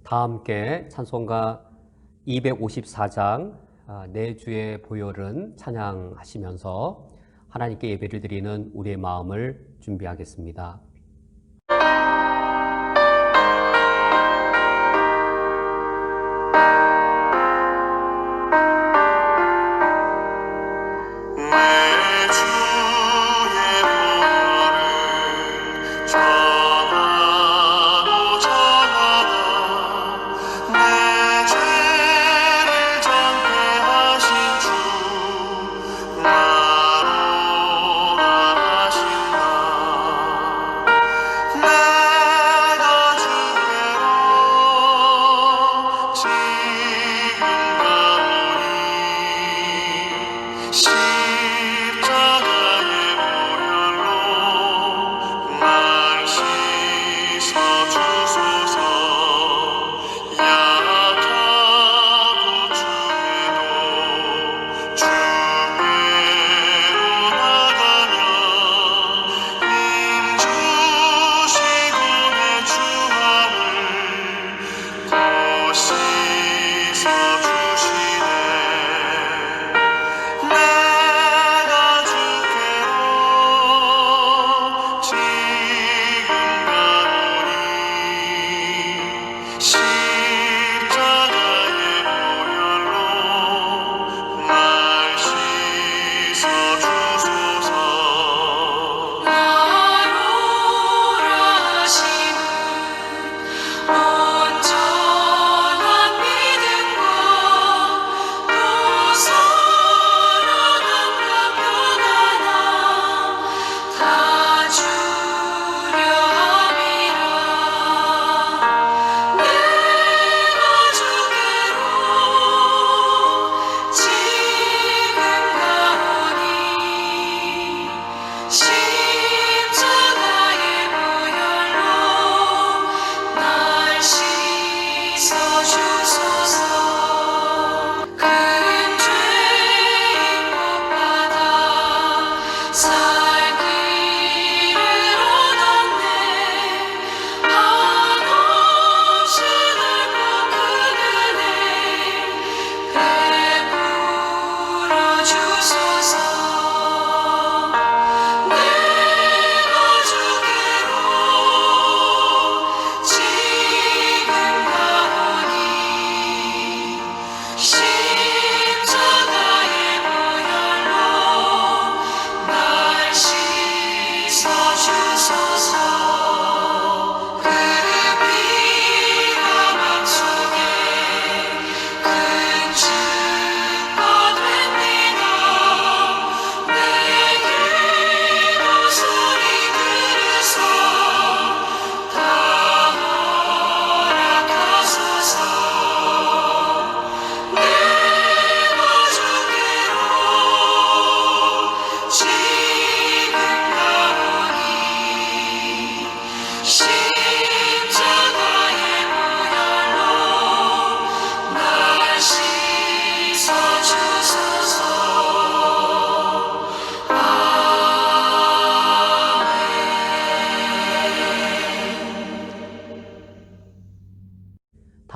다 함께 찬송가 254장 내 주의 보혈은 찬양하시면서 하나님께 예배를 드리는 우리의 마음을 준비하겠습니다.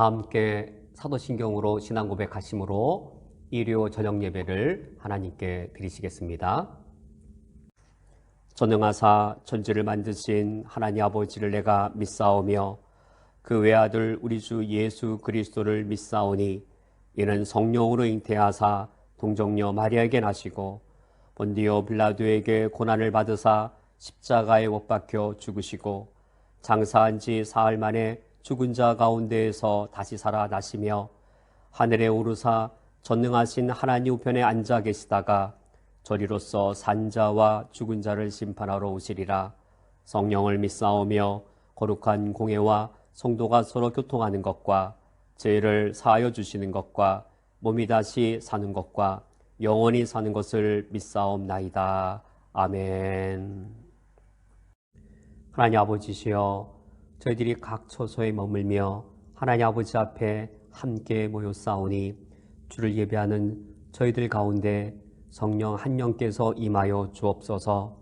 다 함께 사도신경으로 신앙 고백하심으로 일요 저녁 예배를 하나님께 드리시겠습니다. 전능하사 천지를 만드신 하나님 아버지를 내가 믿사오며 그 외아들 우리 주 예수 그리스도를 믿사오니 이는 성령으로 잉태하사 동정녀 마리아에게 나시고 본디오 빌라도에게 고난을 받으사 십자가에 못 박혀 죽으시고 장사한 지 사흘 만에 죽은 자 가운데에서 다시 살아나시며 하늘에 오르사 전능하신 하나님 우편에 앉아 계시다가 저리로서 산자와 죽은 자를 심판하러 오시리라. 성령을 믿사오며 거룩한 공회와 성도가 서로 교통하는 것과 죄를 사하여 주시는 것과 몸이 다시 사는 것과 영원히 사는 것을 믿사옵나이다. 아멘. 하나님 아버지시여, 저희들이 각 처소에 머물며 하나님 아버지 앞에 함께 모였사오니 주를 예배하는 저희들 가운데 성령 한 영께서 임하여 주옵소서.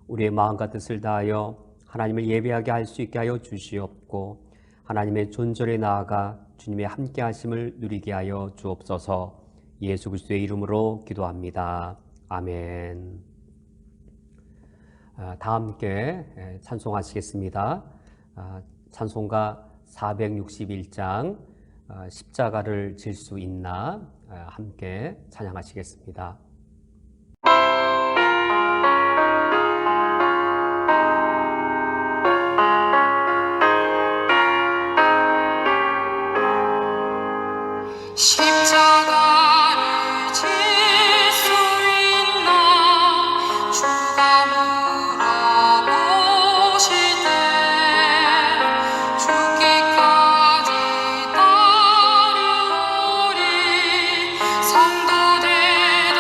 우리의 마음과 뜻을 다하여 하나님을 예배하게 할 수 있게 하여 주시옵고 하나님의 존전에 나아가 주님의 함께하심을 누리게 하여 주옵소서. 예수 그리스도의 이름으로 기도합니다. 아멘. 다 함께 찬송하시겠습니다. 찬송가 461장 십자가를 질 수 있나 함께 찬양하시겠습니다. 십자가를 질 수 있나 주가 물어보실 때 죽기까지 따르리 성도 되다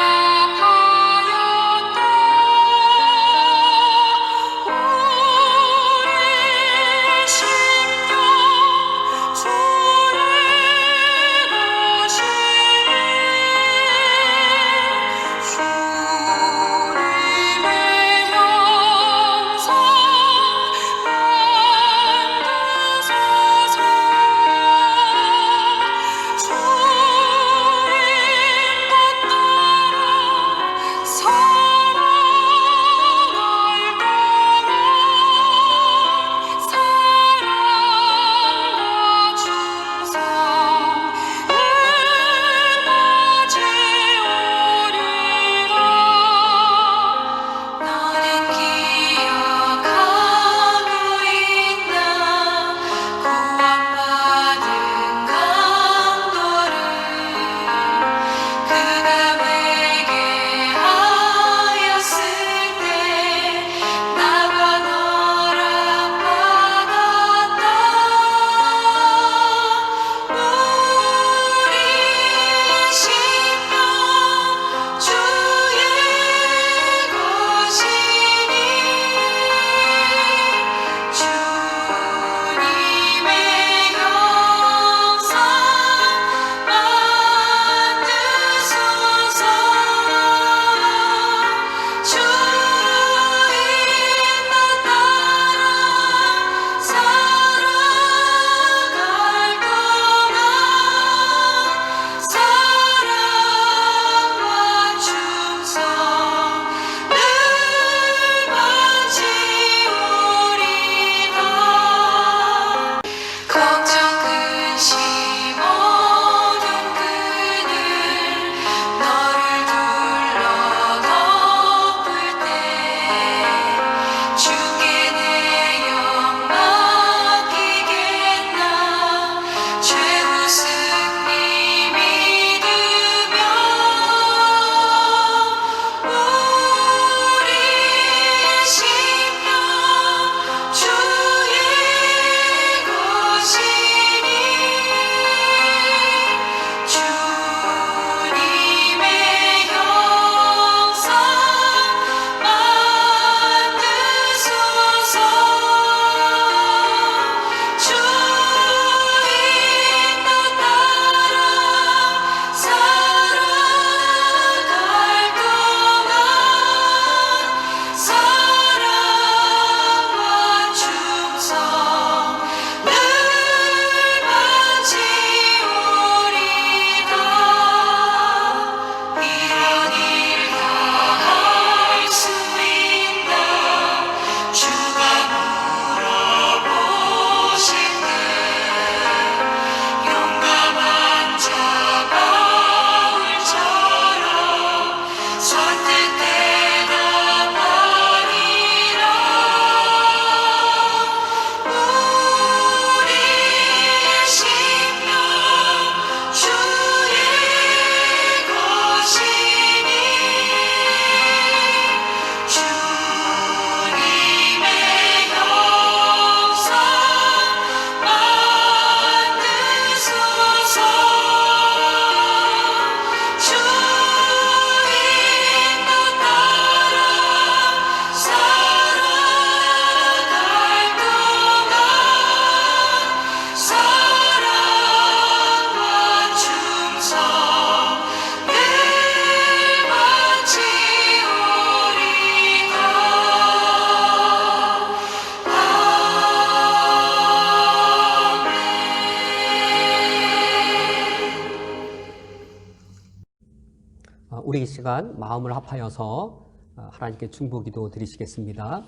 우리 이 시간 마음을 합하여서 하나님께 중보기도 드리시겠습니다.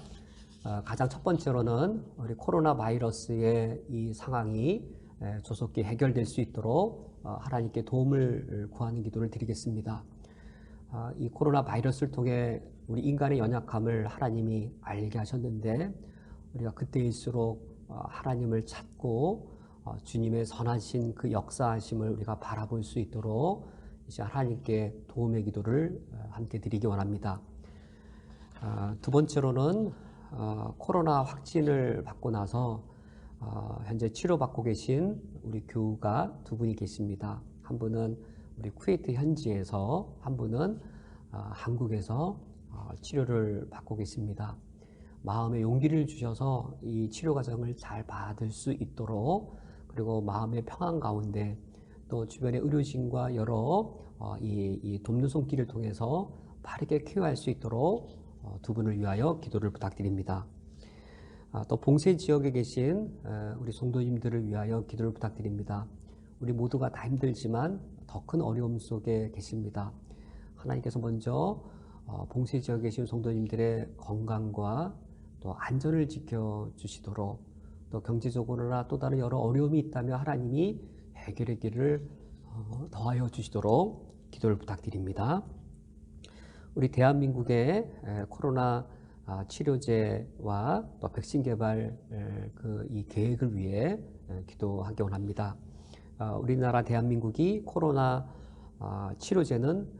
가장 첫 번째로는 우리 코로나 바이러스의 이 상황이 조속히 해결될 수 있도록 하나님께 도움을 구하는 기도를 드리겠습니다. 이 코로나 바이러스를 통해 우리 인간의 연약함을 하나님이 알게 하셨는데 우리가 그때일수록 하나님을 찾고 주님의 선하신 그 역사하심을 우리가 바라볼 수 있도록 이제 하나님께 도움의 기도를 함께 드리기 원합니다. 두 번째로는 코로나 확진을 받고 나서 현재 치료받고 계신 우리 교우가 두 분이 계십니다. 한 분은 우리 쿠웨이트 현지에서, 한 분은 한국에서 치료를 받고 계십니다. 마음의 용기를 주셔서 이 치료 과정을 잘 받을 수 있도록, 그리고 마음의 평안 가운데 또 주변의 의료진과 여러 이 돕는 손길을 통해서 바르게 케어할 수 있도록 두 분을 위하여 기도를 부탁드립니다. 또 봉쇄 지역에 계신 우리 성도님들을 위하여 기도를 부탁드립니다. 우리 모두가 다 힘들지만 더 큰 어려움 속에 계십니다. 하나님께서 먼저 봉쇄 지역에 계신 성도님들의 건강과 또 안전을 지켜주시도록, 또 경제적으로나 또 다른 여러 어려움이 있다면 하나님이 해결의 길을 더하여 주시도록 기도를 부탁드립니다. 우리 대한민국의 코로나 치료제와 또 백신 개발 이 계획을 위해 기도하기 원합니다. 우리나라 대한민국이 코로나 치료제는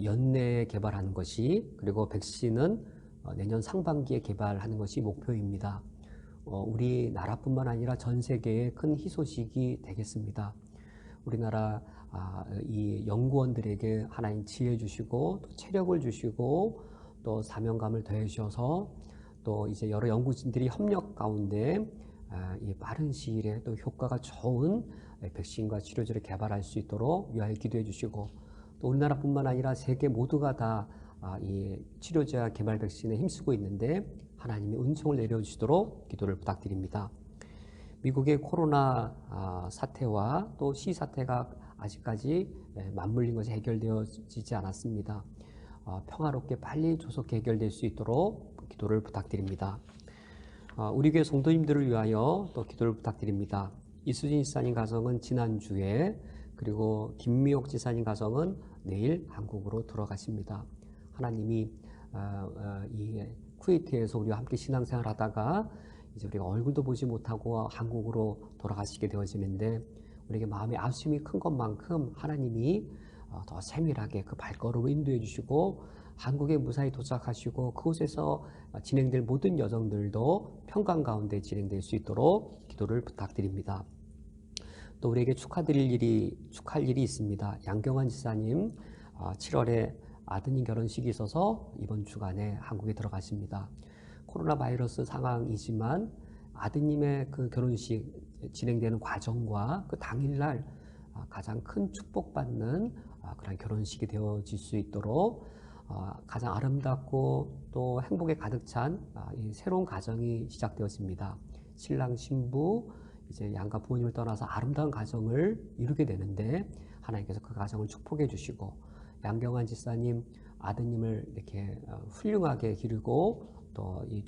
연내에 개발하는 것이, 그리고 백신은 내년 상반기에 개발하는 것이 목표입니다. 우리나라뿐만 아니라 전 세계의 큰 희소식이 되겠습니다. 우리나라 이 연구원들에게 하나님 지혜 주시고 또 체력을 주시고 또 사명감을 더해 주셔서 또 이제 여러 연구진들이 협력 가운데 이 빠른 시일에 또 효과가 좋은 백신과 치료제를 개발할 수 있도록 위하여 기도해 주시고, 또 우리나라뿐만 아니라 세계 모두가 다 이 치료제와 개발 백신에 힘쓰고 있는데 하나님의 은총을 내려주시도록 기도를 부탁드립니다. 미국의 코로나 사태와 또 시사태가 아직까지 맞물린 것이 해결되어지지 않았습니다. 평화롭게 빨리 조속히 해결될 수 있도록 기도를 부탁드립니다. 우리 교회 성도님들을 위하여 또 기도를 부탁드립니다. 이수진 지사님 가정은 지난주에, 그리고 김미옥 지사님 가정은 내일 한국으로 돌아가십니다. 하나님이 이 쿠웨이트에서 우리와 함께 신앙생활 하다가 이제 우리가 얼굴도 보지 못하고 한국으로 돌아가시게 되어지는데, 우리에게 마음의 아쉬움이 큰 것만큼 하나님이 더 세밀하게 그 발걸음을 인도해 주시고 한국에 무사히 도착하시고 그곳에서 진행될 모든 여정들도 평강 가운데 진행될 수 있도록 기도를 부탁드립니다. 또 우리에게 축할 일이 있습니다. 양경환 지사님 7월에 아드님 결혼식이 있어서 이번 주간에 한국에 들어가십니다. 코로나 바이러스 상황이지만 아드님의 그 결혼식 진행되는 과정과 그 당일날 가장 큰 축복받는 그런 결혼식이 되어질 수 있도록 가장 아름답고 또 행복에 가득 찬 이 새로운 가정이 시작되었습니다. 신랑 신부 이제 양가 부모님을 떠나서 아름다운 가정을 이루게 되는데 하나님께서 그 가정을 축복해 주시고, 양경환 지사님 아드님을 이렇게 훌륭하게 기르고 또 이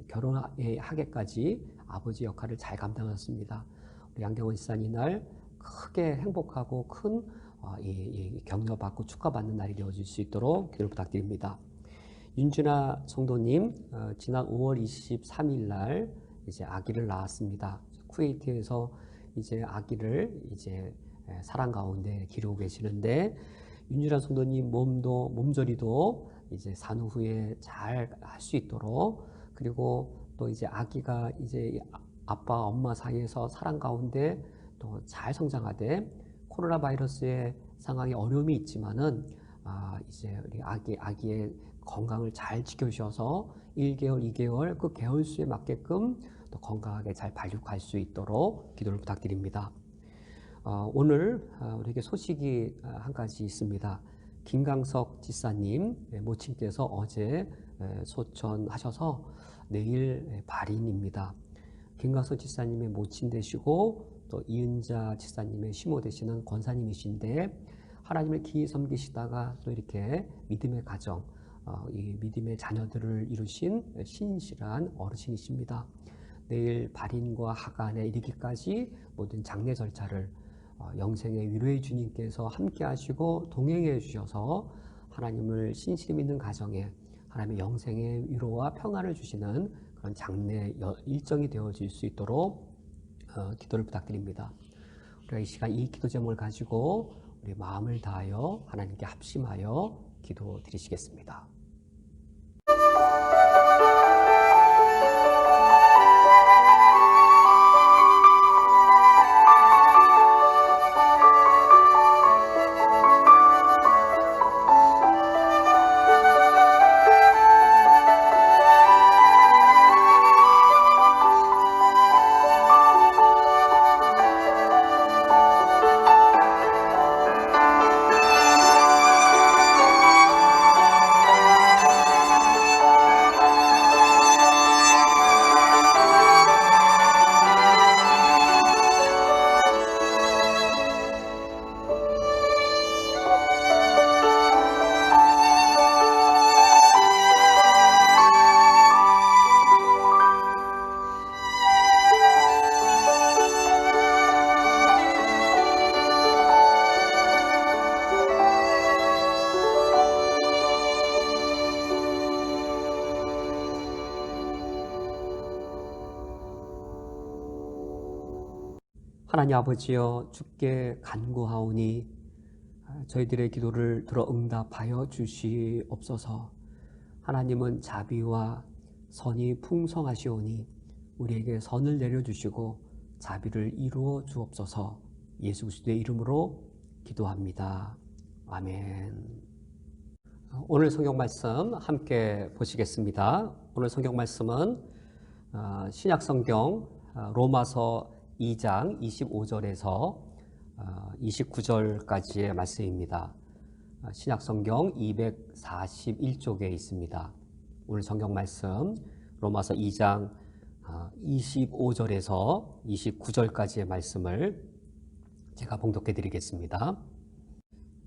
결혼하기까지 아버지 역할을 잘 감당하셨습니다. 우리 양경원 지사님 날 크게 행복하고 큰 격려받고 축하받는 날이 되어질 수 있도록 기도를 부탁드립니다. 윤준아 성도님 지난 5월 23일 날 이제 아기를 낳았습니다. 쿠웨이트에서 이제 아기를 이제 사랑 가운데 기르고 계시는데, 윤준아 성도님 몸조리도 이제 산후 후에 잘 할 수 있도록, 그리고 또 이제 아기가 이제 아빠 엄마 사이에서 사랑 가운데 또 잘 성장하되, 코로나 바이러스의 상황에 어려움이 있지만은 이제 우리 아기의 건강을 잘 지켜주셔서 1개월, 2개월 그 개월수에 맞게끔 또 건강하게 잘 발육할 수 있도록 기도를 부탁드립니다. 오늘 우리에게 소식이 한 가지 있습니다. 김강석 지사님 모친께서 어제 소천하셔서 내일 발인입니다. 김강석 지사님의 모친 되시고 또 이은자 지사님의 시모 되시는 권사님이신데, 하나님을 기히 섬기시다가 또 이렇게 믿음의 가정, 이 믿음의 자녀들을 이루신 신실한 어르신이십니다. 내일 발인과 하간에 이르기까지 모든 장례 절차를 영생의 위로의 주님께서 함께 하시고 동행해 주셔서 하나님을 신실히 믿는 가정에 하나님의 영생의 위로와 평안을 주시는 그런 장례 일정이 되어질 수 있도록 기도를 부탁드립니다. 우리가 이 시간 이 기도 제목을 가지고 우리 마음을 다하여 하나님께 합심하여 기도 드리시겠습니다. 하나님 아버지여, 주께 간구하오니 저희들의 기도를 들어 응답하여 주시옵소서. 하나님은 자비와 선이 풍성하시오니 우리에게 선을 내려주시고 자비를 이루어 주옵소서. 예수 그리스도의 이름으로 기도합니다. 아멘. 오늘 성경 말씀 함께 보시겠습니다. 오늘 성경 말씀은 신약 성경 로마서 2장 25절에서 29절까지의 말씀입니다. 신약 성경 241쪽에 있습니다. 오늘 성경 말씀 로마서 2장 25절에서 29절까지의 말씀을 제가 봉독해 드리겠습니다.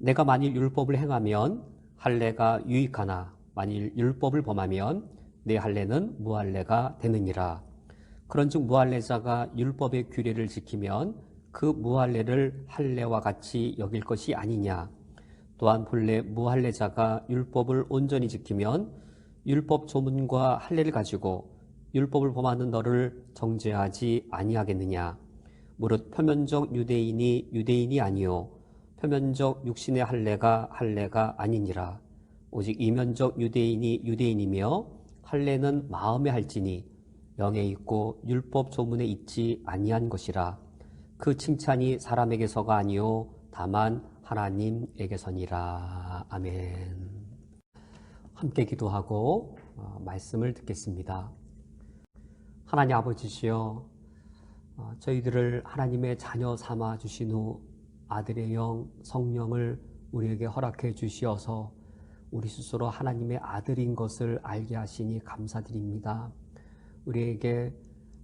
내가 만일 율법을 행하면 할례가 유익하나 만일 율법을 범하면 내 할례는 무할례가 되느니라. 그런즉 무할례자가 율법의 규례를 지키면 그 무할례를 할례와 같이 여길 것이 아니냐. 또한 본래 무할례자가 율법을 온전히 지키면 율법 조문과 할례를 가지고 율법을 범하는 너를 정죄하지 아니하겠느냐. 무릇 표면적 유대인이 유대인이 아니요 표면적 육신의 할례가 아니니라. 오직 이면적 유대인이 유대인이며 할례는 마음에 할지니 영에 있고 율법 조문에 있지 아니한 것이라. 그 칭찬이 사람에게서가 아니요 다만 하나님에게서니라. 아멘. 함께 기도하고 말씀을 듣겠습니다. 하나님 아버지시여, 저희들을 하나님의 자녀 삼아 주신 후 아들의 영 성령을 우리에게 허락해 주시어서 우리 스스로 하나님의 아들인 것을 알게 하시니 감사드립니다. 우리에게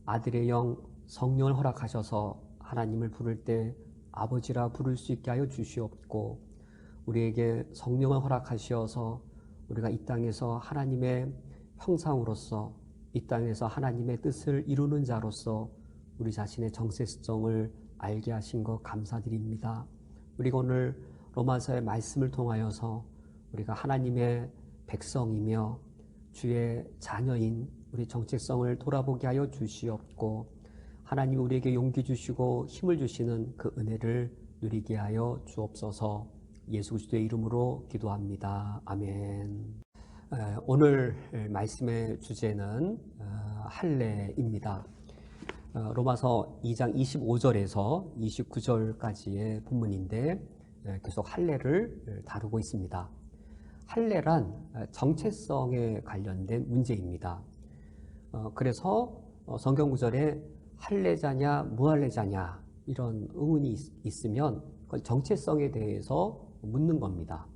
아들의 영 성령을 허락하셔서 하나님을 부를 때 아버지라 부를 수 있게 하여 주시옵고, 우리에게 성령을 허락하시어서 우리가 이 땅에서 하나님의 형상으로서 이 땅에서 하나님의 뜻을 이루는 자로서 우리 자신의 정체성을 알게 하신 것 감사드립니다. 우리가 오늘 로마서의 말씀을 통하여서 우리가 하나님의 백성이며 주의 자녀인 우리 정체성을 돌아보게 하여 주시옵고, 하나님 우리에게 용기 주시고 힘을 주시는 그 은혜를 누리게 하여 주옵소서. 예수 그리스도의 이름으로 기도합니다. 아멘. 오늘 말씀의 주제는 할례입니다. 로마서 2장 25절에서 29절까지의 본문인데 계속 할례를 다루고 있습니다. 할례란 정체성에 관련된 문제입니다. 그래서 성경 구절에 할례자냐 무할례자냐 이런 의문이 있으면 정체성에 대해서 묻는 겁니다.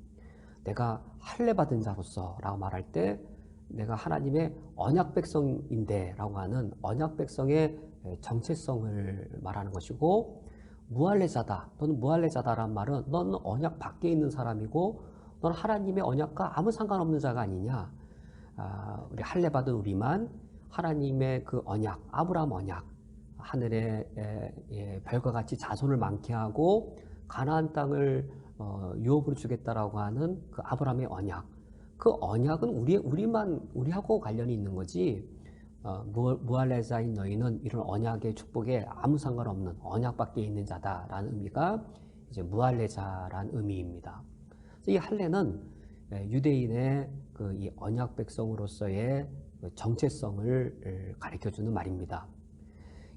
내가 할례 받은 자로서 라고 말할 때 내가 하나님의 언약 백성인데 라고 하는 언약 백성의 정체성을 말하는 것이고, 무할례자다 또는 무할례자다란 말은 너는 언약 밖에 있는 사람이고 너는 하나님의 언약과 아무 상관없는 자가 아니냐. 우리 할례 받은 우리만 하나님의 그 언약, 아브라함 언약, 하늘의 별과 같이 자손을 많게 하고 가나안 땅을 유업으로 주겠다라고 하는 그 아브라함의 언약, 그 언약은 우리하고 관련이 있는 거지. 무할례자인 너희는 이런 언약의 축복에 아무 상관없는 언약 밖에 있는 자다라는 의미가 이제 무할례자란 의미입니다. 이 할례는 유대인의 그 이 언약 백성으로서의 정체성을 가르쳐주는 말입니다.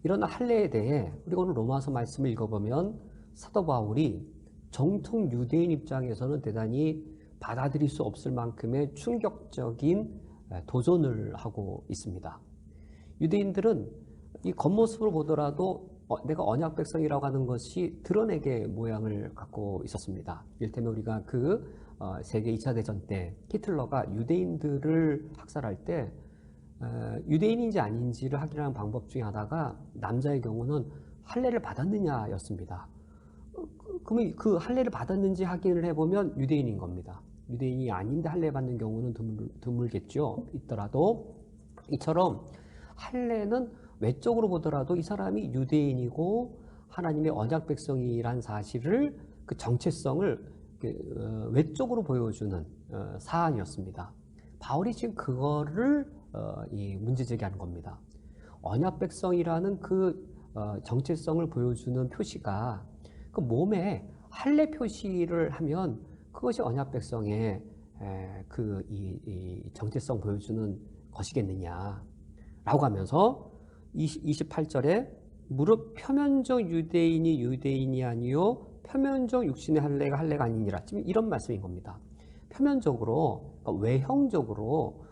이런 할례에 대해 우리가 오늘 로마서 말씀을 읽어보면 사도 바울이 정통 유대인 입장에서는 대단히 받아들일 수 없을 만큼의 충격적인 도전을 하고 있습니다. 유대인들은 이 겉모습을 보더라도 내가 언약 백성이라고 하는 것이 드러내게 모양을 갖고 있었습니다. 이를테면 우리가 그 세계 2차 대전 때 히틀러가 유대인들을 학살할 때 유대인인지 아닌지를 확인하는 방법 중에 하나가 남자의 경우는 할례를 받았느냐였습니다. 그러면 그 할례를 받았는지 확인을 해보면 유대인인 겁니다. 유대인이 아닌데 할례 받는 경우는 드물겠죠. 있더라도 이처럼 할례는 외적으로 보더라도 이 사람이 유대인이고 하나님의 언약 백성이란 사실을 그 정체성을 외적으로 보여주는 사안이었습니다. 바울이 지금 그거를 문제 제기하는 겁니다. 언약 백성이라는 그 정체성을 보여주는 표시가 그 몸에 할례 표시를 하면 그것이 언약 백성의 이 정체성 보여주는 것이겠느냐라고 하면서 28절에 무릇 표면적 유대인이 유대인이 아니요 표면적 육신의 할례가 아니니라. 지금 이런 말씀인 겁니다. 표면적으로, 그러니까 외형적으로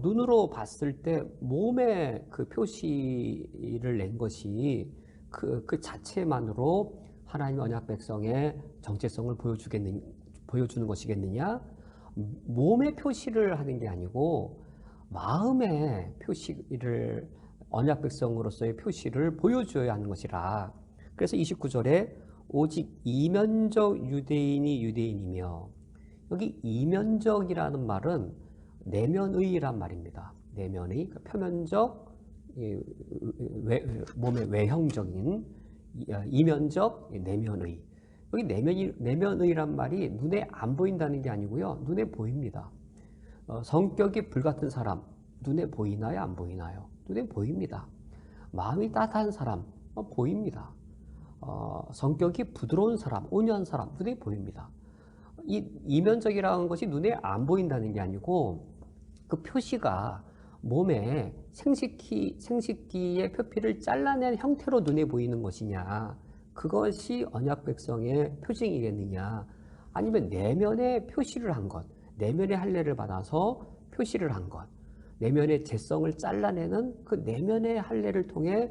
눈으로 봤을 때 몸에 그 표시를 낸 것이 그 자체만으로 하나님의 언약 백성의 정체성을 보여주는 것이겠느냐? 몸의 표시를 하는 게 아니고 마음의 표시를, 언약 백성으로서의 표시를 보여줘야 하는 것이라. 그래서 29절에 오직 이면적 유대인이 유대인이며, 여기 이면적이라는 말은 내면의란 말입니다. 내면의, 그러니까 표면적, 몸의 외형적인, 이면적, 내면의. 여기 내면의란 말이 눈에 안 보인다는 게 아니고요. 눈에 보입니다. 성격이 불같은 사람, 눈에 보이나요? 안 보이나요? 눈에 보입니다. 마음이 따뜻한 사람, 보입니다. 성격이 부드러운 사람, 온유한 사람, 눈에 보입니다. 이 이면적이라는 것이 눈에 안 보인다는 게 아니고 그 표시가 몸에 생식기의 표피를 잘라낸 형태로 눈에 보이는 것이냐, 그것이 언약 백성의 표징이겠느냐, 아니면 내면의 표시를 한 것, 내면의 할례를 받아서 표시를 한 것, 내면의 죄성을 잘라내는 그 내면의 할례를 통해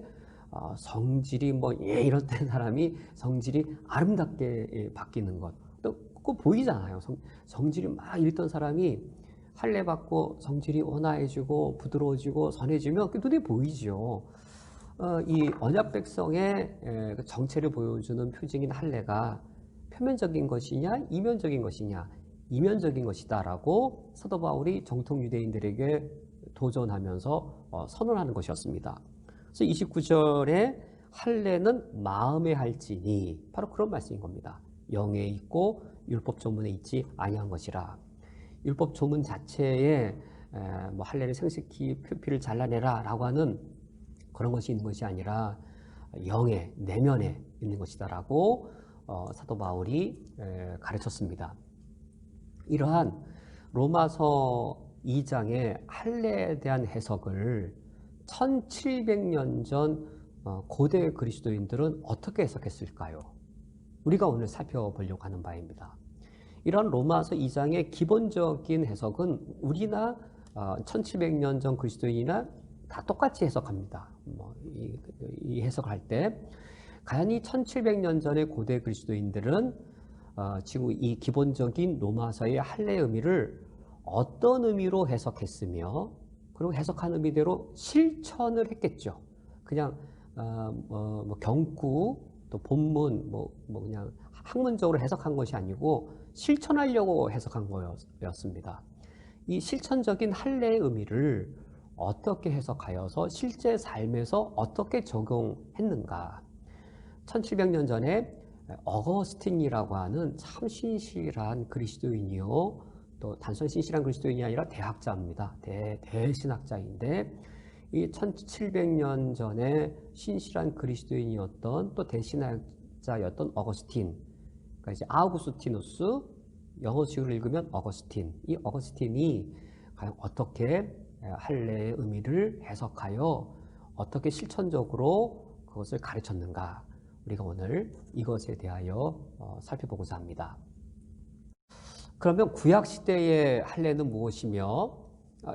성질이 이렇던 사람이 성질이 아름답게 바뀌는 것, 또 그거 보이잖아요. 성질이 막 이랬던 사람이 할례 받고 성질이 온화해지고 부드러워지고 선해지면 그 눈에 보이죠. 이 언약 백성의 정체를 보여주는 표징인 할례가 표면적인 것이냐 이면적인 것이냐, 이면적인 것이다라고 사도 바울이 정통 유대인들에게 도전하면서 선언하는 것이었습니다. 그래서 29절에 할례는 마음에 할지니, 바로 그런 말씀인 겁니다. 영에 있고 율법 조문에 있지 아니한 것이라. 율법 조문 자체에 할례를 생식기 표피를 잘라내라 라고 하는 그런 것이 있는 것이 아니라 영에, 내면에 있는 것이다라고 사도 바울이 가르쳤습니다. 이러한 로마서 2장의 할례에 대한 해석을 1700년 전 고대 그리스도인들은 어떻게 해석했을까요? 우리가 오늘 살펴보려고 하는 바입니다. 이런 로마서 2장의 기본적인 해석은 우리나 1700년 전 그리스도인이나 다 똑같이 해석합니다. 이 해석을 할 때 과연 이 1700년 전의 고대 그리스도인들은 지금 이 기본적인 로마서의 할례의 의미를 어떤 의미로 해석했으며, 그리고 해석한 의미대로 실천을 했겠죠. 그냥 경구 또 본문 그냥 학문적으로 해석한 것이 아니고 실천하려고 해석한 거였습니다. 이 실천적인 할례의 의미를 어떻게 해석하여서 실제 삶에서 어떻게 적용했는가. 1700년 전에 어거스틴이라고 하는 참 신실한 그리스도인이요, 또 단순 신실한 그리스도인이 아니라 대학자입니다. 대신학자인데 이 1700년 전에 신실한 그리스도인이었던 또 대신학자였던 어거스틴, 그러니까 이제 아우구스티누스, 영어식으로 읽으면 어거스틴, 이 어거스틴이 과연 어떻게 할례의 의미를 해석하여 어떻게 실천적으로 그것을 가르쳤는가, 우리가 오늘 이것에 대하여 살펴보고자 합니다. 그러면 구약시대의 할례는 무엇이며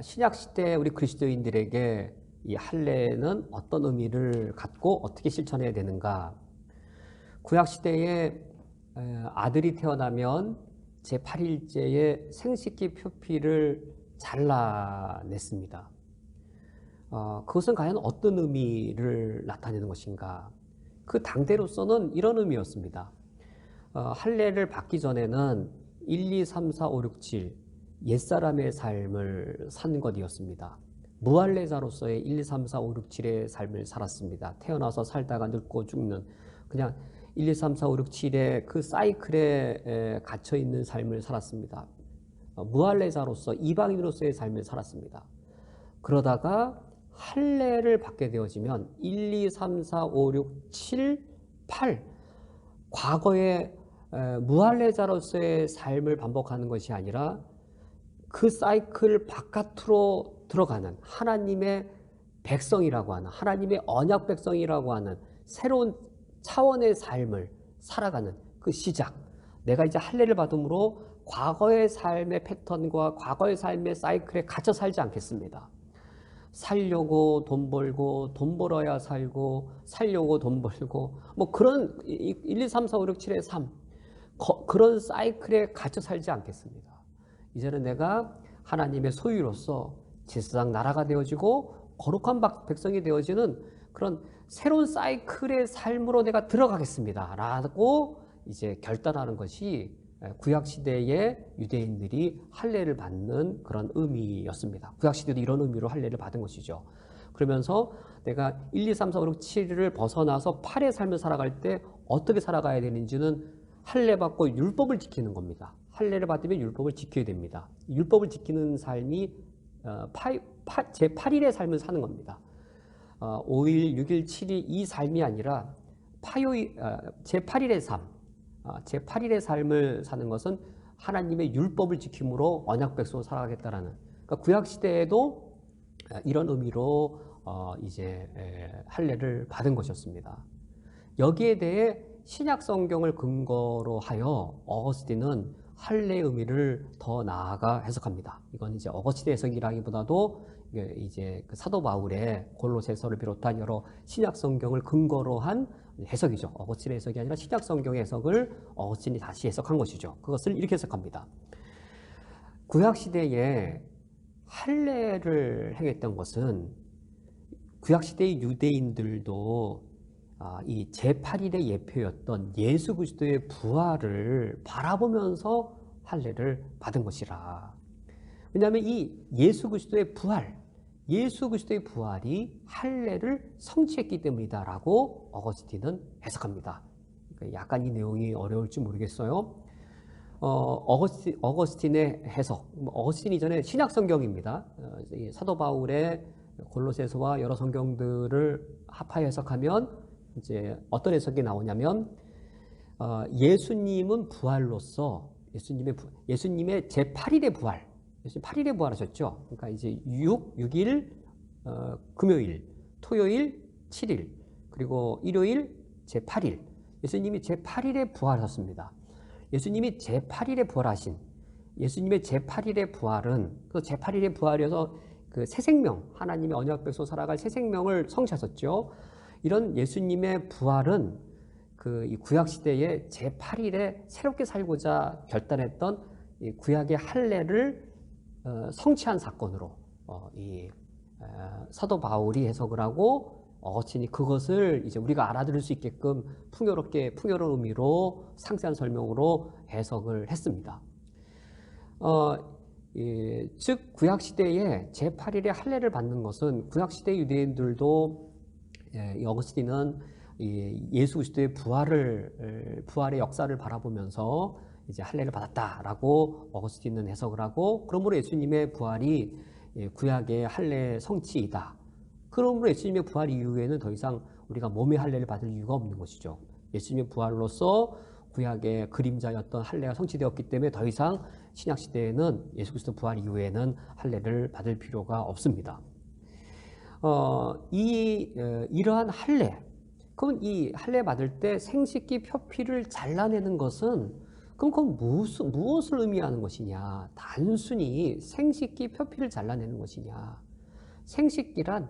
신약시대 우리 그리스도인들에게 이 할례는 어떤 의미를 갖고 어떻게 실천해야 되는가. 구약시대에 아들이 태어나면 제8일째에 생식기 표피를 잘라냈습니다. 그것은 과연 어떤 의미를 나타내는 것인가. 그 당대로서는 이런 의미였습니다. 할례를 받기 전에는 1, 2, 3, 4, 5, 6, 7 옛사람의 삶을 산 것이었습니다. 무할례자로서의 1, 2, 3, 4, 5, 6, 7의 삶을 살았습니다. 태어나서 살다가 늙고 죽는 그냥 1, 2, 3, 4, 5, 6, 7의 그 사이클에 갇혀있는 삶을 살았습니다. 무할례자로서 이방인으로서의 삶을 살았습니다. 그러다가 할례를 받게 되어지면 1, 2, 3, 4, 5, 6, 7, 8 과거의 무할례자로서의 삶을 반복하는 것이 아니라 그 사이클 바깥으로 들어가는 하나님의 백성이라고 하는, 하나님의 언약 백성이라고 하는 새로운 차원의 삶을 살아가는 그 시작. 내가 이제 할례를 받음으로 과거의 삶의 패턴과 과거의 삶의 사이클에 갇혀 살지 않겠습니다. 살려고 돈 벌고, 돈 벌어야 살고, 살려고 돈 벌고, 그런 1, 2, 3, 4, 5, 6, 7의 3 그런 사이클에 갇혀 살지 않겠습니다. 이제는 내가 하나님의 소유로서 제사장 나라가 되어지고 거룩한 백성이 되어지는 그런 새로운 사이클의 삶으로 내가 들어가겠습니다 라고 이제 결단하는 것이 구약시대의 유대인들이 할례를 받는 그런 의미였습니다. 구약시대도 이런 의미로 할례를 받은 것이죠. 그러면서 내가 1, 2, 3, 4, 5, 6, 7을 벗어나서 8의 삶을 살아갈 때 어떻게 살아가야 되는지는 할례 받고 율법을 지키는 겁니다. 할례를 받으면 율법을 지켜야 됩니다. 율법을 지키는 삶이 제8일의 삶을 사는 겁니다. 5일, 6일, 7일 이 삶이 아니라 제8일의 삶, 제8일의 삶을 사는 것은 하나님의 율법을 지킴으로 언약 백성으로 살아가겠다라는, 그러니까 구약 시대에도 이런 의미로 이제 할례를 받은 것이었습니다. 여기에 대해 신약 성경을 근거로 하여 어거스틴은 할례의 의미를 더 나아가 해석합니다. 이건 이제 어거스틴 해석이라기보다도 이제 그 사도 바울의 골로새서를 비롯한 여러 신약 성경을 근거로 한 해석이죠. 어거스틴의 해석이 아니라 신약 성경의 해석을 어거스틴이 다시 해석한 것이죠. 그것을 이렇게 해석합니다. 구약 시대에 할례를 행했던 것은 구약 시대의 유대인들도 이 제8일의 예표였던 예수 그리스도의 부활을 바라보면서 할례를 받은 것이라. 왜냐하면 이 예수 그리스도의 부활, 예수 그리스도의 부활이 할례를 성취했기 때문이다라고 어거스틴은 해석합니다. 그러니까 약간 이 내용이 어려울지 모르겠어요. 어거스틴의 해석, 어거스틴 이전에 신약 성경입니다. 사도 바울의 골로새서와 여러 성경들을 합하여 해석하면 이제 어떤 해석이 나오냐면 예수님은 부활로서 예수님의 제8일의 부활, 예수님 8일에 부활하셨죠. 그러니까 이제 6일 금요일, 토요일 7일, 그리고 일요일 제8일, 예수님이 제8일에 부활하셨습니다. 예수님이 제8일에 부활하신 예수님의 제8일의 부활은 그 제8일의 부활이어서 그 새 생명, 하나님의 언약 백성 살아갈 새 생명을 성취하셨죠. 이런 예수님의 부활은 그 구약 시대의 제8일에 새롭게 살고자 결단했던 이 구약의 할례를 성취한 사건으로 이 사도 바울이 해석을 하고 어거스틴이 그것을 이제 우리가 알아들을 수 있게끔 풍요로운 의미로 상세한 설명으로 해석을 했습니다. 즉 구약 시대에 제8일의 할례를 받는 것은 구약 시대 유대인들도 이 어거스틴은 예수 그리스도의 부활의 역사를 바라보면서 이제 할례를 받았다라고 어거스틴은 해석을 하고, 그러므로 예수님의 부활이 구약의 할례 성취이다. 그러므로 예수님의 부활 이후에는 더 이상 우리가 몸의 할례를 받을 이유가 없는 것이죠. 예수님의 부활로서 구약의 그림자였던 할례가 성취되었기 때문에 더 이상 신약 시대에는 예수 그리스도 부활 이후에는 할례를 받을 필요가 없습니다. 이러한 할례, 그럼 이 할례 받을 때 생식기 표피를 잘라내는 것은 그건 무엇을 의미하는 것이냐? 단순히 생식기 표피를 잘라내는 것이냐? 생식기란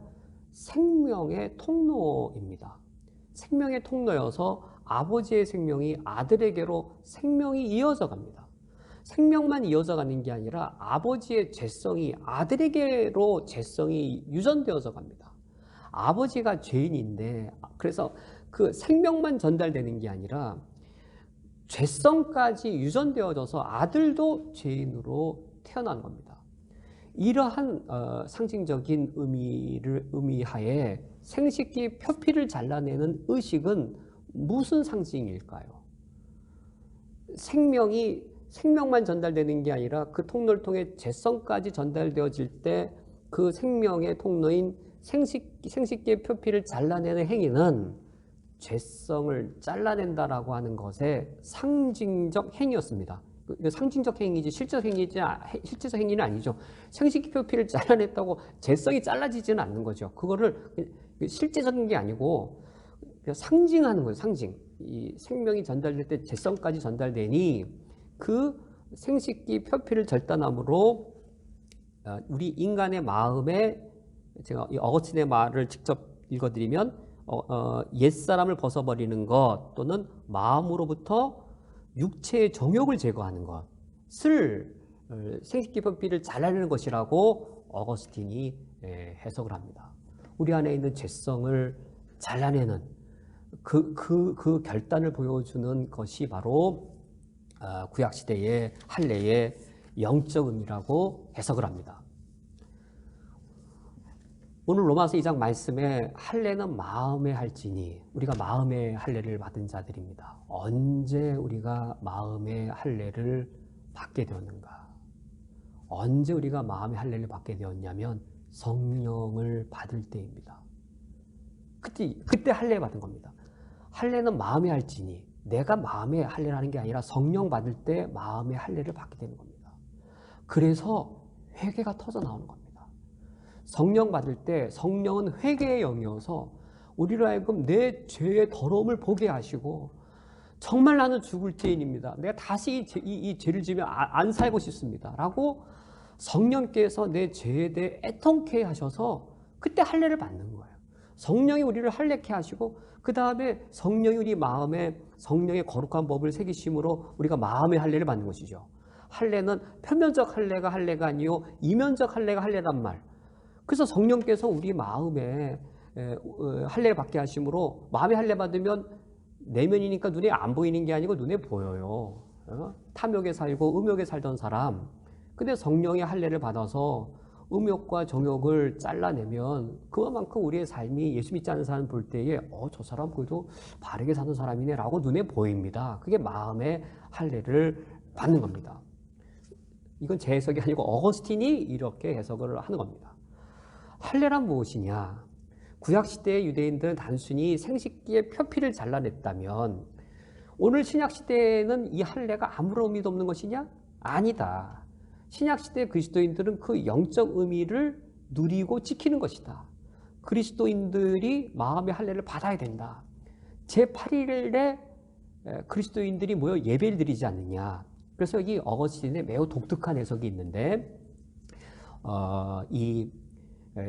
생명의 통로입니다. 생명의 통로여서 아버지의 생명이 아들에게로 생명이 이어져 갑니다. 생명만 이어져 가는 게 아니라 아버지의 죄성이 아들에게로 죄성이 유전되어져 갑니다. 아버지가 죄인인데, 그래서 그 생명만 전달되는 게 아니라 죄성까지 유전되어져서 아들도 죄인으로 태어난 겁니다. 이러한 상징적인 의미하에 생식기 표피를 잘라내는 의식은 무슨 상징일까요? 생명만 전달되는 게 아니라 그 통로를 통해 죄성까지 전달되어질 때 그 생명의 통로인 생식기의 표피를 잘라내는 행위는 죄성을 잘라낸다라고 하는 것의 상징적 행위였습니다. 상징적 행위지 실제적 행위는 아니죠. 생식기 표피를 잘라냈다고 죄성이 잘라지지는 않는 거죠. 그거를 실제적인 게 아니고 상징하는 거예요. 상징. 이 생명이 전달될 때 죄성까지 전달되니 그 생식기 표피를 절단함으로 우리 인간의 마음에, 제가 이 어거스틴의 말을 직접 읽어드리면 옛사람을 벗어버리는 것 또는 마음으로부터 육체의 정욕을 제거하는 것을 생식기 표피를 잘라내는 것이라고 어거스틴이 해석을 합니다. 우리 안에 있는 죄성을 잘라내는 그 결단을 보여주는 것이 바로 구약시대의 할례의 영적 의미라고 해석을 합니다. 오늘 로마서 2장 말씀에 할례는 마음에 할지니, 우리가 마음의 할례를 받은 자들입니다. 언제 우리가 마음의 할례를 받게 되었는가? 언제 우리가 마음의 할례를 받게 되었냐면 성령을 받을 때입니다. 그때 할례 받은 겁니다. 할례는 마음에 할지니, 내가 마음에 할례를 하는 게 아니라 성령 받을 때 마음의 할례를 받게 되는 겁니다. 그래서 회개가 터져 나오는 겁니다. 성령 받을 때 성령은 회개의 영이어서 우리로 하여금 내 죄의 더러움을 보게 하시고, 정말 나는 죽을 죄인입니다. 내가 다시 이 죄를 지으면 안 살고 싶습니다. 라고 성령께서 내 죄에 대해 애통케 하셔서 그때 할례를 받는 거예요. 성령이 우리를 할례케 하시고 그 다음에 성령이 우리 마음에 성령의 거룩한 법을 새기심으로 우리가 마음의 할례를 받는 것이죠. 할례는 표면적 할례가 아니요 이면적 할례가 할례란 말. 그래서 성령께서 우리 마음에 할례를 받게 하심으로, 마음의 할례 받으면 내면이니까 눈에 안 보이는 게 아니고 눈에 보여요. 탐욕에 살고 음욕에 살던 사람, 근데 성령의 할례를 받아서 음욕과 정욕을 잘라내면 그만큼 우리의 삶이 예수 믿지 않는 사람 볼 때에 저 사람 그래도 바르게 사는 사람이네 라고 눈에 보입니다. 그게 마음의 할례를 받는 겁니다. 이건 제 해석이 아니고 어거스틴이 이렇게 해석을 하는 겁니다. 할례란 무엇이냐? 구약시대의 유대인들은 단순히 생식기의 표피를 잘라냈다면 오늘 신약시대에는 이 할례가 아무런 의미도 없는 것이냐? 아니다. 신약시대 그리스도인들은 그 영적 의미를 누리고 지키는 것이다. 그리스도인들이 마음의 할례를 받아야 된다. 제8일에 그리스도인들이 모여 예배를 드리지 않느냐. 그래서 이 어거스틴의 매우 독특한 해석이 있는데,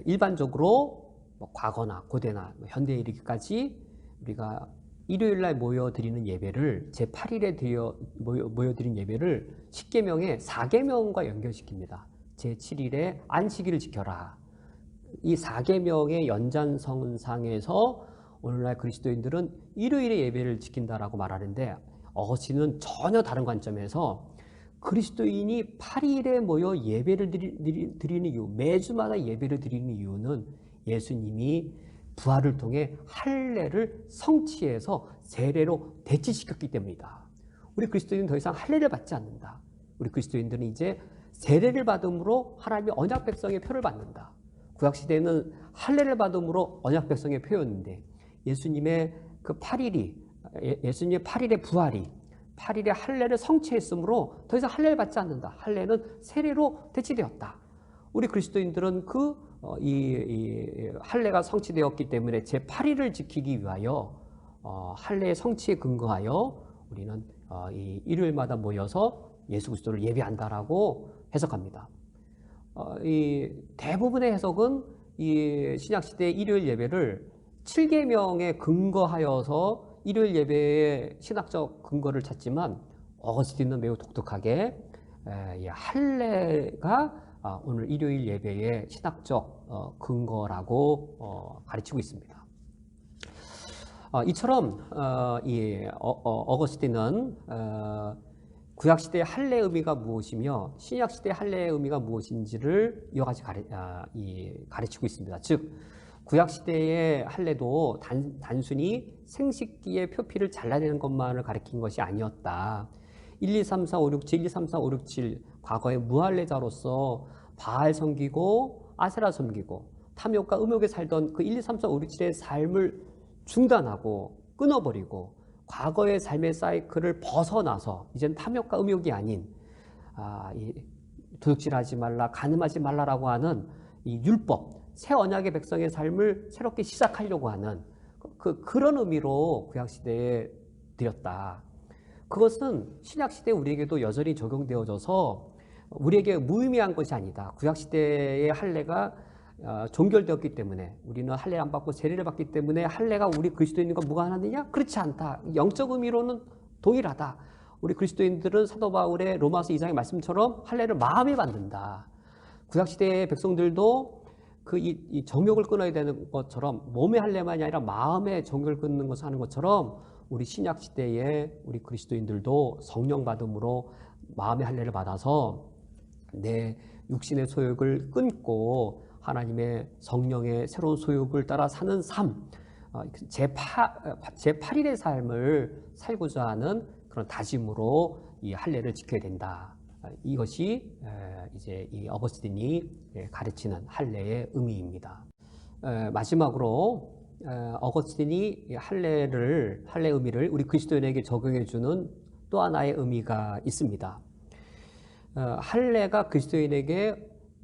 일반적으로 과거나 고대나 현대에 이르기까지 우리가 일요일날 모여드리는 예배를, 제8일에 모여드린 예배를 10계명의 4계명과 연결시킵니다. 제7일에 안식일을 지켜라. 이 4계명의 연장선상에서 오늘날 그리스도인들은 일요일에 예배를 지킨다라고 말하는데, 어거스틴은 전혀 다른 관점에서 그리스도인이 8일에 모여 예배를 드리는 이유, 매주마다 예배를 드리는 이유는 예수님이 부활을 통해 할례를 성취해서 세례로 대치시켰기 때문이다. 우리 그리스도인은 더 이상 할례를 받지 않는다. 우리 그리스도인들은 이제 세례를 받음으로 하나님의 언약 백성의 표를 받는다. 구약시대에는 할례를 받음으로 언약 백성의 표였는데, 예수님의 그 8일이, 예수님의 8일의 부활이 8일의 할례를 성취했으므로 더 이상 할례를 받지 않는다. 할례는 세례로 대치되었다. 우리 그리스도인들은 이 할례가 성취되었기 때문에 제8일을 지키기 위하여 할례의 성취에 근거하여 우리는 이 일요일마다 모여서 예수 그리스도를 예배한다라고 해석합니다. 이 대부분의 해석은 이 신약시대의 일요일 예배를 7계명에 근거하여서 일요일 예배의 신학적 근거를 찾지만, 어거스틴은 매우 독특하게 할례가 오늘 일요일 예배의 신학적 근거라고 가르치고 있습니다. 이처럼 이 어거스틴은 구약시대의 할례의 의미가 무엇이며 신약시대의 할례의 의미가 무엇인지를 이와 같이 가르치고 있습니다. 즉, 구약시대의 할례도 단순히 생식기의 표피를 잘라내는 것만을 가리킨 것이 아니었다. 1, 2, 3, 4, 5, 6, 7, 1, 2, 3, 4, 5, 6, 7 과거의 무할례자로서 바알 섬기고 아세라 섬기고 탐욕과 음욕에 살던 그 1, 2, 3, 4, 5, 6, 7의 삶을 중단하고 끊어버리고 과거의 삶의 사이클을 벗어나서 이제는 탐욕과 음욕이 아닌 도둑질하지 말라, 간음하지 말라라고 하는 이 율법, 새 언약의 백성의 삶을 새롭게 시작하려고 하는 그런 의미로 구약시대에 드렸다. 그것은 신약시대 우리에게도 여전히 적용되어져서 우리에게 무의미한 것이 아니다. 구약시대의 할례가 종결되었기 때문에, 우리는 할례를 안 받고 세례를 받기 때문에 할례가 우리 그리스도인과 무관하느냐? 그렇지 않다. 영적 의미로는 동일하다. 우리 그리스도인들은 사도 바울의 로마서 2장의 말씀처럼 할례를 마음에 받는다. 구약시대의 백성들도 이 정욕을 끊어야 되는 것처럼 몸의 할례만이 아니라 마음의 정욕을 끊는 것을 하는 것처럼, 우리 신약시대에 우리 그리스도인들도 성령 받음으로 마음의 할례를 받아서 내 육신의 소욕을 끊고 하나님의 성령의 새로운 소욕을 따라 사는 삶, 제8일의 삶을 살고자 하는 그런 다짐으로 이 할례를 지켜야 된다. 이것이 이제 이 어거스틴이 가르치는 할례의 의미입니다. 마지막으로 어거스틴이 할례의 의미를 우리 그리스도인에게 적용해 주는 또 하나의 의미가 있습니다. 할례가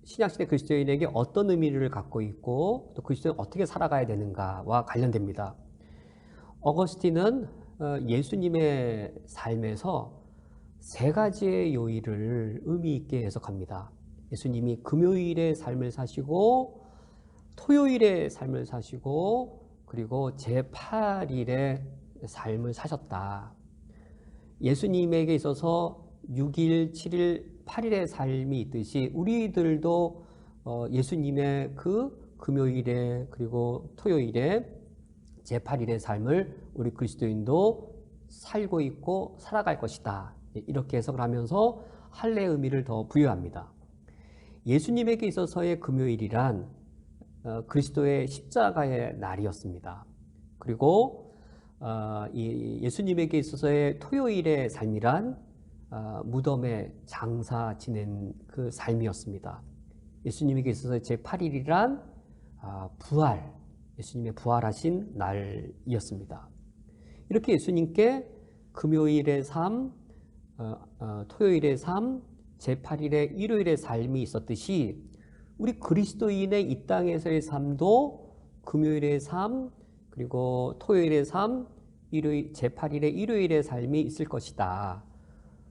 신약시대 그리스도인에게 어떤 의미를 갖고 있고 또 그리스도인은 어떻게 살아가야 되는가와 관련됩니다. 어거스틴은 예수님의 삶에서 세 가지의 요일을 의미 있게 해석합니다. 예수님이 금요일의 삶을 사시고 토요일의 삶을 사시고 그리고 제8일의 삶을 사셨다. 예수님에게 있어서 6일, 7일, 8일의 삶이 있듯이 우리들도 예수님의 그 금요일에 그리고 토요일에 제8일의 삶을 우리 그리스도인도 살고 있고 살아갈 것이다. 이렇게 해석을 하면서 할례의 의미를 더 부여합니다. 예수님에게 있어서의 금요일이란 그리스도의 십자가의 날이었습니다. 그리고 예수님에게 있어서의 토요일의 삶이란 무덤에 장사 지낸 그 삶이었습니다. 예수님에게 있어서의 제8일이란 부활, 예수님의 부활하신 날이었습니다. 이렇게 예수님께 금요일의 삶, 토요일의 삶, 제8일의 일요일의 삶이 있었듯이 우리 그리스도인의 이 땅에서의 삶도 금요일의 삶, 그리고 토요일의 삶, 제8일의 일요일의 삶이 있을 것이다.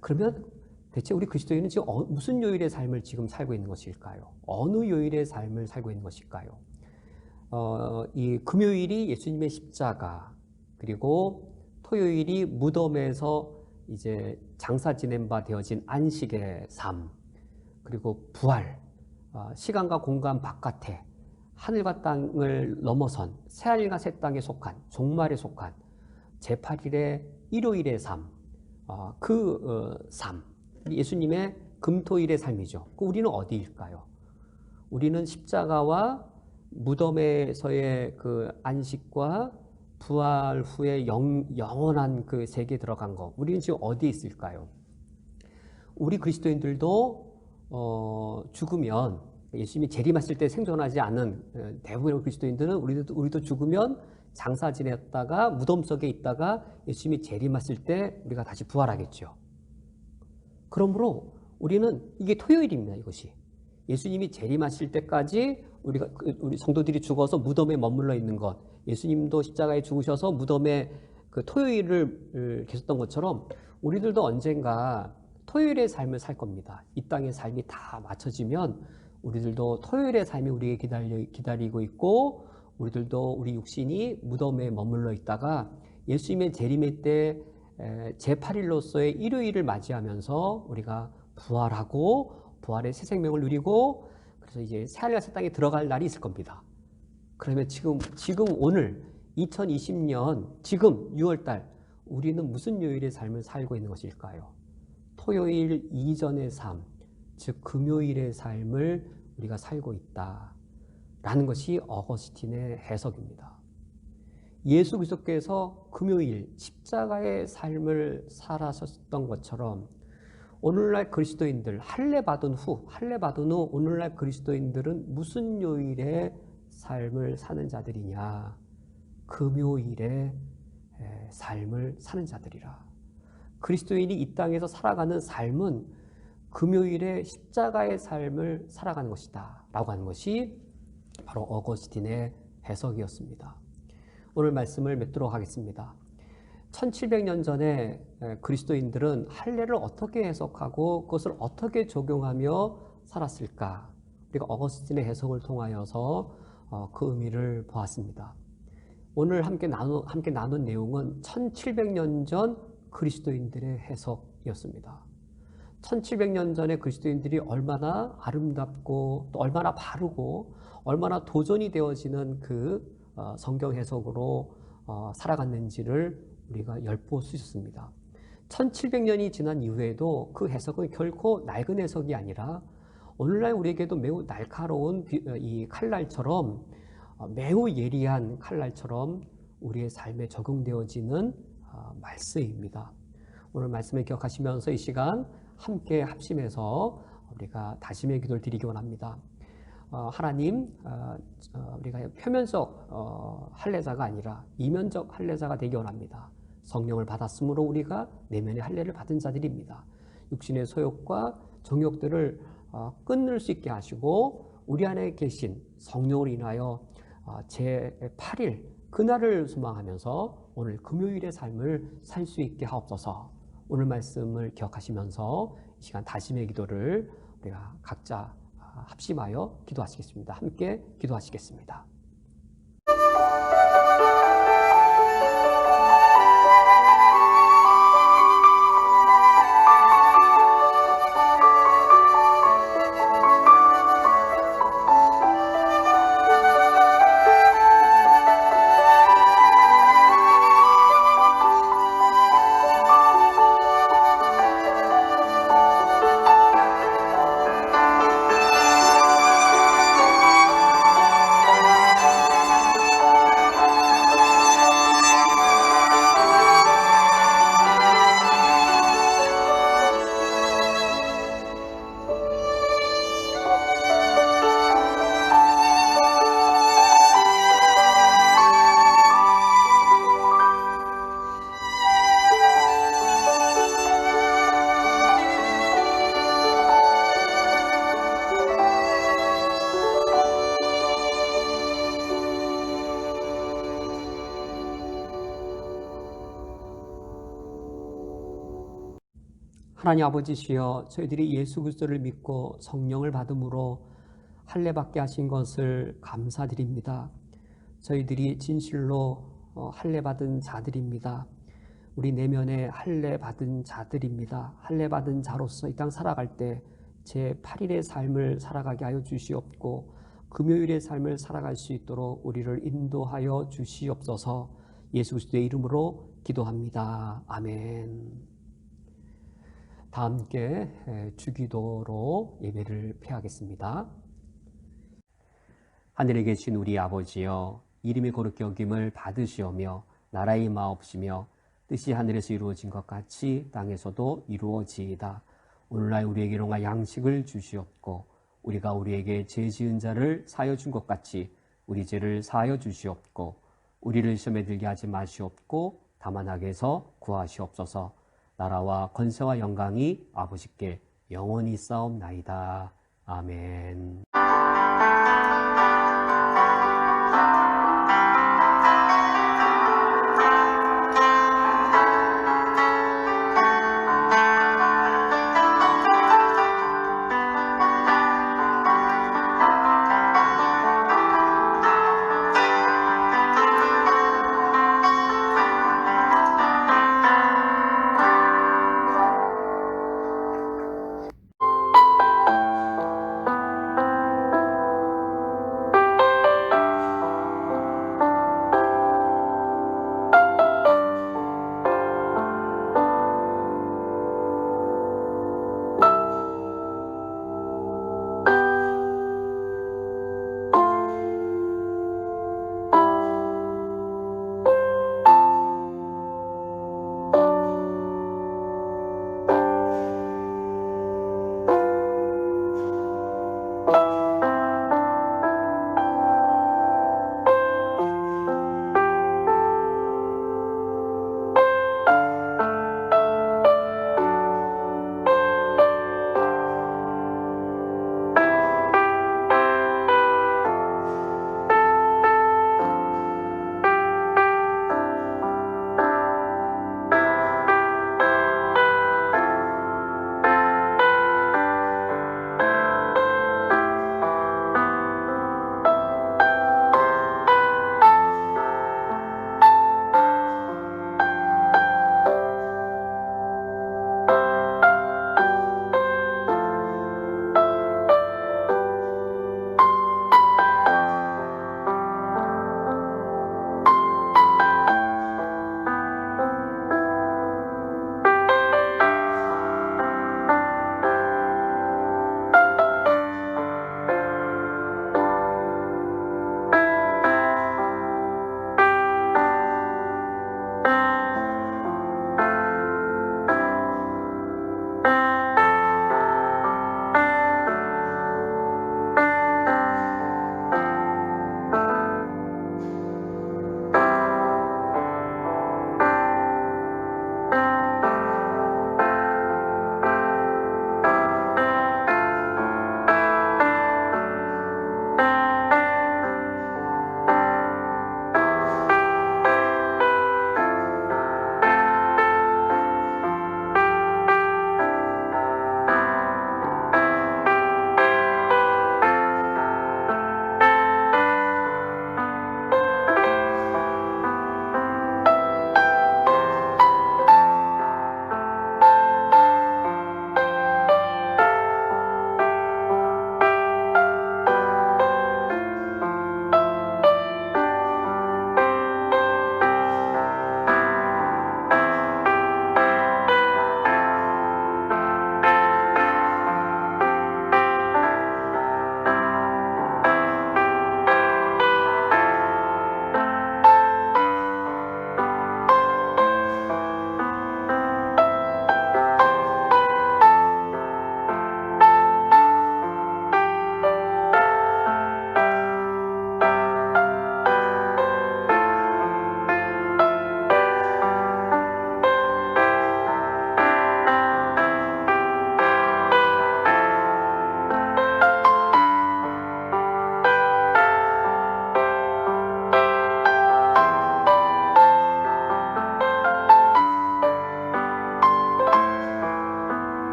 그러면 대체 우리 그리스도인은 지금 무슨 요일의 삶을 지금 살고 있는 것일까요? 어느 요일의 삶을 살고 있는 것일까요? 이 금요일이 예수님의 십자가, 그리고 토요일이 무덤에서 이제 장사 지낸 바 되어진 안식의 삶, 그리고 부활, 시간과 공간 바깥에 하늘과 땅을 넘어선 새하늘과 새 땅에 속한 종말에 속한 제8일의 일요일의 삶, 삶, 예수님의 금토일의 삶이죠. 우리는 어디일까요? 우리는 십자가와 무덤에서의 그 안식과 부활 후에 영원한 그 세계에 들어간 것, 우리는 지금 어디에 있을까요? 우리 그리스도인들도 죽으면, 예수님이 재림하실 때 생존하지 않은 대부분의 그리스도인들은 우리도 죽으면 장사 지냈다가 무덤 속에 있다가 예수님이 재림하실 때 우리가 다시 부활하겠죠. 그러므로 우리는 이게 토요일입니다. 이것이 예수님이 재림하실 때까지 우리 성도들이 죽어서 무덤에 머물러 있는 것, 예수님도 십자가에 죽으셔서 무덤에 그 토요일을 계셨던 것처럼 우리들도 언젠가 토요일의 삶을 살 겁니다. 이 땅의 삶이 다 맞춰지면 우리들도 토요일의 삶이 우리에게 기다리고 있고, 우리들도 우리 육신이 무덤에 머물러 있다가 예수님의 재림의 때 제8일로서의 일요일을 맞이하면서 우리가 부활하고 부활의 새 생명을 누리고, 그래서 이제 새하늘과 새 땅에 들어갈 날이 있을 겁니다. 그러면 지금 오늘 2020년 지금 6월달 우리는 무슨 요일의 삶을 살고 있는 것일까요? 토요일 이전의 삶, 즉 금요일의 삶을 우리가 살고 있다라는 것이 어거스틴의 해석입니다. 예수 그리스도께서 금요일 십자가의 삶을 살아셨던 것처럼 오늘날 그리스도인들 할례 받은 후 오늘날 그리스도인들은 무슨 요일의 삶을 사는 자들이냐? 금요일의 삶을 사는 자들이라. 그리스도인이 이 땅에서 살아가는 삶은 금요일의 십자가의 삶을 살아가는 것이다 라고 하는 것이 바로 어거스틴의 해석이었습니다. 오늘 말씀을 맺도록 하겠습니다. 1700년 전에 그리스도인들은 할례를 어떻게 해석하고 그것을 어떻게 적용하며 살았을까? 우리가 어거스틴의 해석을 통하여서 그 의미를 보았습니다. 오늘 함께 나눈 내용은 1700년 전 그리스도인들의 해석이었습니다. 1700년 전에 그리스도인들이 얼마나 아름답고 또 얼마나 바르고 얼마나 도전이 되어지는 그 성경 해석으로 살아갔는지를 우리가 엿볼 수 있습니다. 1700년이 지난 이후에도 그 해석은 결코 낡은 해석이 아니라 오늘날 우리에게도 매우 날카로운 이 칼날처럼, 매우 예리한 칼날처럼 우리의 삶에 적용되어지는 말씀입니다. 오늘 말씀을 기억하시면서 이 시간 함께 합심해서 우리가 다짐의 기도를 드리기 원합니다. 하나님, 우리가 표면적 할례자가 아니라 이면적 할례자가 되기 원합니다. 성령을 받았으므로 우리가 내면의 할례를 받은 자들입니다. 육신의 소욕과 정욕들을 끊을 수 있게 하시고 우리 안에 계신 성령을 인하여 제8일 그날을 소망하면서 오늘 금요일의 삶을 살 수 있게 하옵소서. 오늘 말씀을 기억하시면서 이 시간 다짐의 기도를 우리가 각자 합심하여 기도하시겠습니다. 함께 기도하시겠습니다. 하나님 아버지시여, 저희들이 예수 그리스도를 믿고 성령을 받음으로 할례 받게 하신 것을 감사드립니다. 저희들이 진실로 할례 받은 자들입니다. 우리 내면에 할례 받은 자들입니다. 할례 받은 자로서 이 땅 살아갈 때 제8일의 삶을 살아가게 하여 주시옵고, 금요일의 삶을 살아갈 수 있도록 우리를 인도하여 주시옵소서. 예수 그리스도의 이름으로 기도합니다. 아멘. 다 함께 주기도로 예배를 폐하겠습니다. 하늘에 계신 우리 아버지여, 이름이 거룩히 여김을 받으시오며 나라의 임하옵시며 뜻이 하늘에서 이루어진 것 같이 땅에서도 이루어지이다. 오늘날 우리에게 일용할 양식을 주시옵고 우리가 우리에게 죄 지은 자를 사하여 준 것 같이 우리 죄를 사하여 주시옵고 우리를 시험에 들게 하지 마시옵고 다만 악에서 구하시옵소서. 나라와 권세와 영광이 아버지께 영원히 있사옵나이다. 아멘.